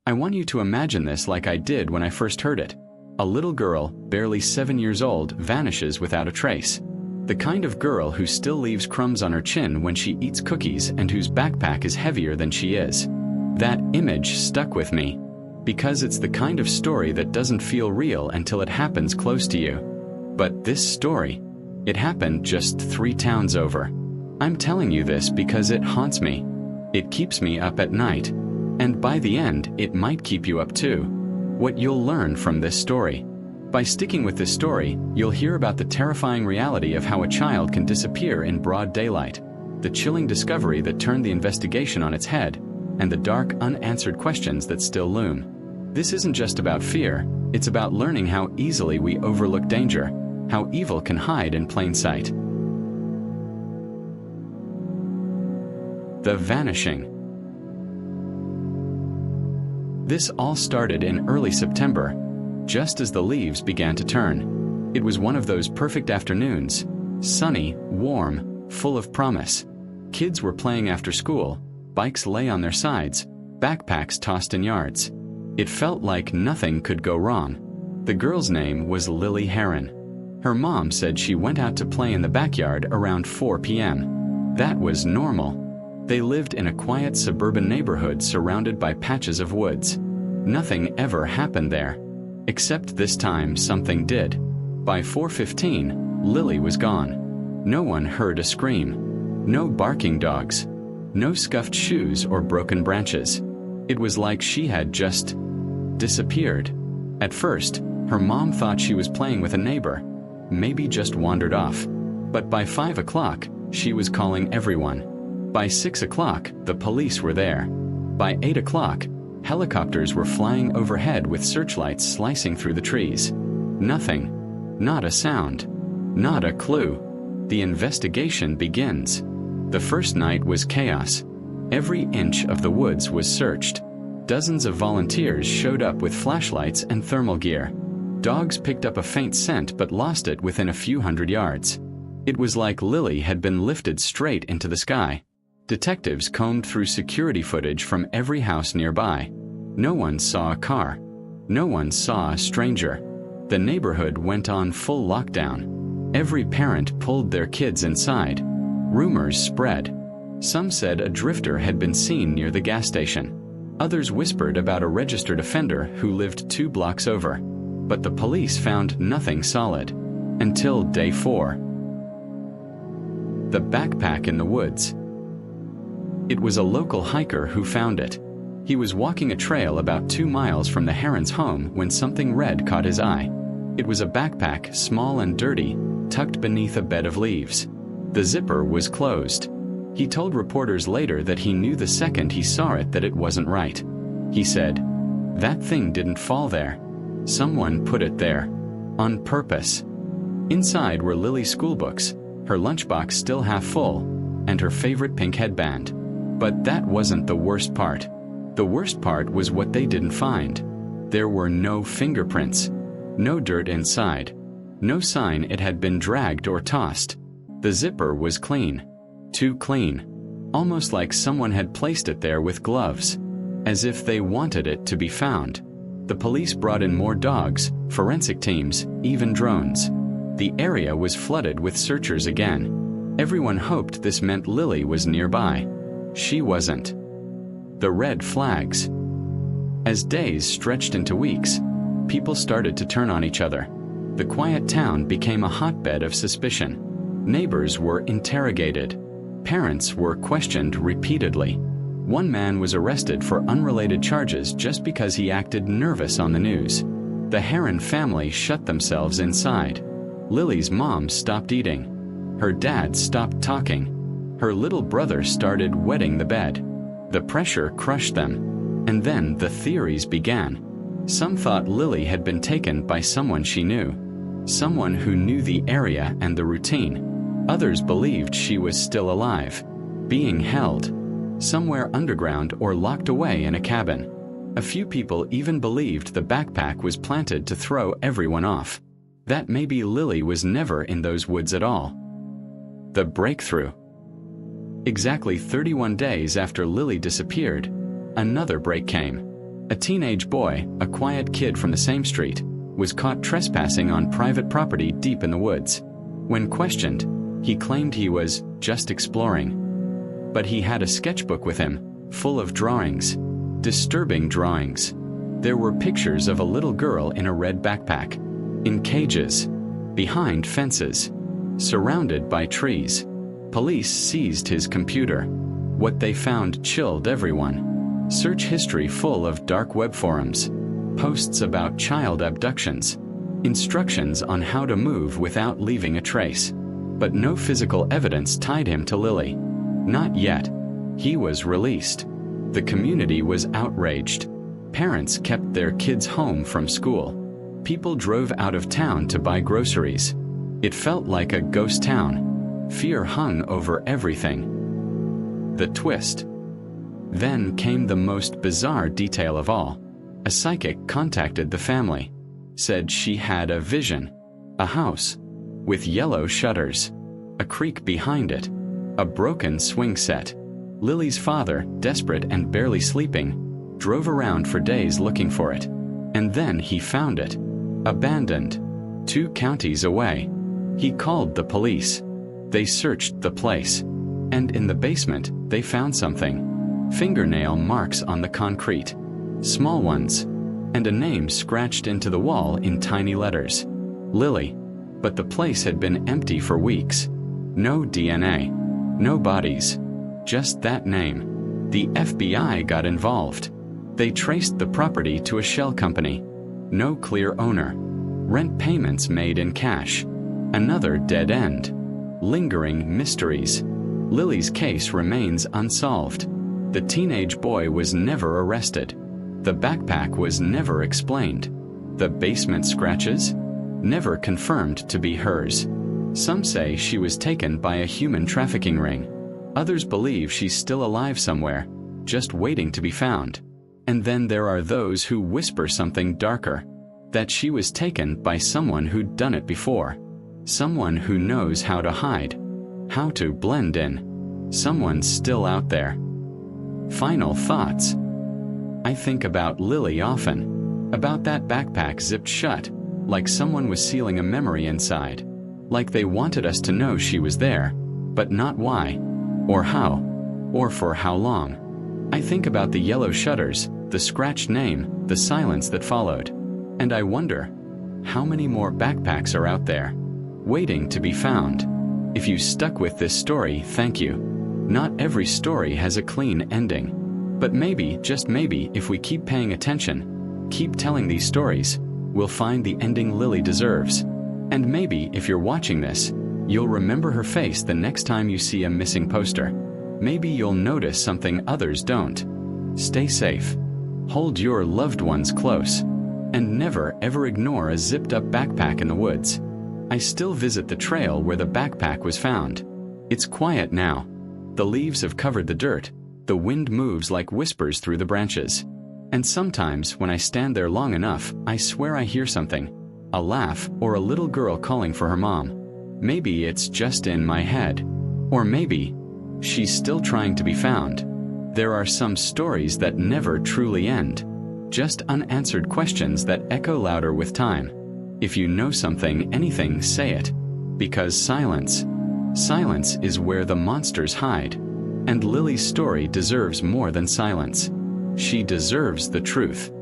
I want you to imagine this like I did when I first heard it. A little girl, barely 7 years old, vanishes without a trace. The kind of girl who still leaves crumbs on her chin when she eats cookies and whose backpack is heavier than she is. That image stuck with me, because it's the kind of story that doesn't feel real until it happens close to you. But this story, it happened just 3 towns over. I'm telling you this because it haunts me. It keeps me up at night. And by the end, it might keep you up too. What you'll learn from this story. By sticking with this story, you'll hear about the terrifying reality of how a child can disappear in broad daylight, the chilling discovery that turned the investigation on its head, and the dark, unanswered questions that still loom. This isn't just about fear, it's about learning how easily we overlook danger, how evil can hide in plain sight. The vanishing. This all started in early September, just as the leaves began to turn. It was one of those perfect afternoons, sunny, warm, full of promise. Kids were playing after school, bikes lay on their sides, backpacks tossed in yards. It felt like nothing could go wrong. The girl's name was Lily Harren. Her mom said she went out to play in the backyard around 4 p.m. That was normal. They lived in a quiet suburban neighborhood surrounded by patches of woods. Nothing ever happened there. Except this time something did. By 4:15, Lily was gone. No one heard a scream. No barking dogs. No scuffed shoes or broken branches. It was like she had just disappeared. At first, her mom thought she was playing with a neighbor, maybe just wandered off. But by 5 o'clock, she was calling everyone. By 6 o'clock, the police were there. By 8 o'clock, helicopters were flying overhead with searchlights slicing through the trees. Nothing. Not a sound. Not a clue. The investigation begins. The first night was chaos. Every inch of the woods was searched. Dozens of volunteers showed up with flashlights and thermal gear. Dogs picked up a faint scent but lost it within a few hundred yards. It was like Lily had been lifted straight into the sky. Detectives combed through security footage from every house nearby. No one saw a car. No one saw a stranger. The neighborhood went on full lockdown. Every parent pulled their kids inside. Rumors spread. Some said a drifter had been seen near the gas station. Others whispered about a registered offender who lived 2 blocks over. But the police found nothing solid. Until day 4. The backpack in the woods. It was a local hiker who found it. He was walking a trail about 2 miles from the Harren's home when something red caught his eye. It was a backpack, small and dirty, tucked beneath a bed of leaves. The zipper was closed. He told reporters later that he knew the second he saw it that it wasn't right. He said, "That thing didn't fall there. Someone put it there. On purpose." Inside were Lily's schoolbooks, her lunchbox still half full, and her favorite pink headband. But that wasn't the worst part. The worst part was what they didn't find. There were no fingerprints. No dirt inside. No sign it had been dragged or tossed. The zipper was clean. Too clean. Almost like someone had placed it there with gloves. As if they wanted it to be found. The police brought in more dogs, forensic teams, even drones. The area was flooded with searchers again. Everyone hoped this meant Lily was nearby. She wasn't. The red flags. As days stretched into weeks, people started to turn on each other. The quiet town became a hotbed of suspicion. Neighbors were interrogated. Parents were questioned repeatedly. One man was arrested for unrelated charges just because he acted nervous on the news. The Harren family shut themselves inside. Lily's mom stopped eating. Her dad stopped talking. Her little brother started wetting the bed. The pressure crushed them. And then the theories began. Some thought Lily had been taken by someone she knew. Someone who knew the area and the routine. Others believed she was still alive, being held, somewhere underground or locked away in a cabin. A few people even believed the backpack was planted to throw everyone off. That maybe Lily was never in those woods at all. The breakthrough. Exactly 31 days after Lily disappeared, another break came. A teenage boy, a quiet kid from the same street, was caught trespassing on private property deep in the woods. When questioned, he claimed he was just exploring. But he had a sketchbook with him, full of drawings. Disturbing drawings. There were pictures of a little girl in a red backpack, in cages, behind fences, surrounded by trees. Police seized his computer. What they found chilled everyone. Search history full of dark web forums, posts about child abductions, instructions on how to move without leaving a trace. But no physical evidence tied him to Lily. Not yet. He was released. The community was outraged. Parents kept their kids home from school. People drove out of town to buy groceries. It felt like a ghost town. Fear hung over everything. The twist. Then came the most bizarre detail of all. A psychic contacted the family. Said she had a vision. A house. With yellow shutters. A creek behind it. A broken swing set. Lily's father, desperate and barely sleeping, drove around for days looking for it. And then he found it. Abandoned. 2 counties away. He called the police. They searched the place. And in the basement, they found something. Fingernail marks on the concrete. Small ones. And a name scratched into the wall in tiny letters. Lily. But the place had been empty for weeks. No DNA. No bodies. Just that name. The FBI got involved. They traced the property to a shell company. No clear owner. Rent payments made in cash. Another dead end. Lingering mysteries. Lily's case remains unsolved. The teenage boy was never arrested. The backpack was never explained. The basement scratches? Never confirmed to be hers. Some say she was taken by a human trafficking ring. Others believe she's still alive somewhere, just waiting to be found. And then there are those who whisper something darker. That she was taken by someone who'd done it before. Someone who knows how to hide. How to blend in. Someone still out there. Final thoughts. I think about Lily often. About that backpack zipped shut, like someone was sealing a memory inside. Like they wanted us to know she was there, but not why. Or how, or for how long. I think about the yellow shutters, the scratched name, the silence that followed. And I wonder, how many more backpacks are out there, waiting to be found? If you stuck with this story, thank you. Not every story has a clean ending. But maybe, just maybe, if we keep paying attention, keep telling these stories, we'll find the ending Lily deserves. And maybe, if you're watching this, you'll remember her face the next time you see a missing poster. Maybe you'll notice something others don't. Stay safe. Hold your loved ones close. And never ever ignore a zipped up backpack in the woods. I still visit the trail where the backpack was found. It's quiet now. The leaves have covered the dirt. The wind moves like whispers through the branches. And sometimes when I stand there long enough, I swear I hear something. A laugh or a little girl calling for her mom. Maybe it's just in my head. Or maybe she's still trying to be found. There are some stories that never truly end. Just unanswered questions that echo louder with time. If you know something, anything, say it. Because silence is where the monsters hide. And Lily's story deserves more than silence. She deserves the truth.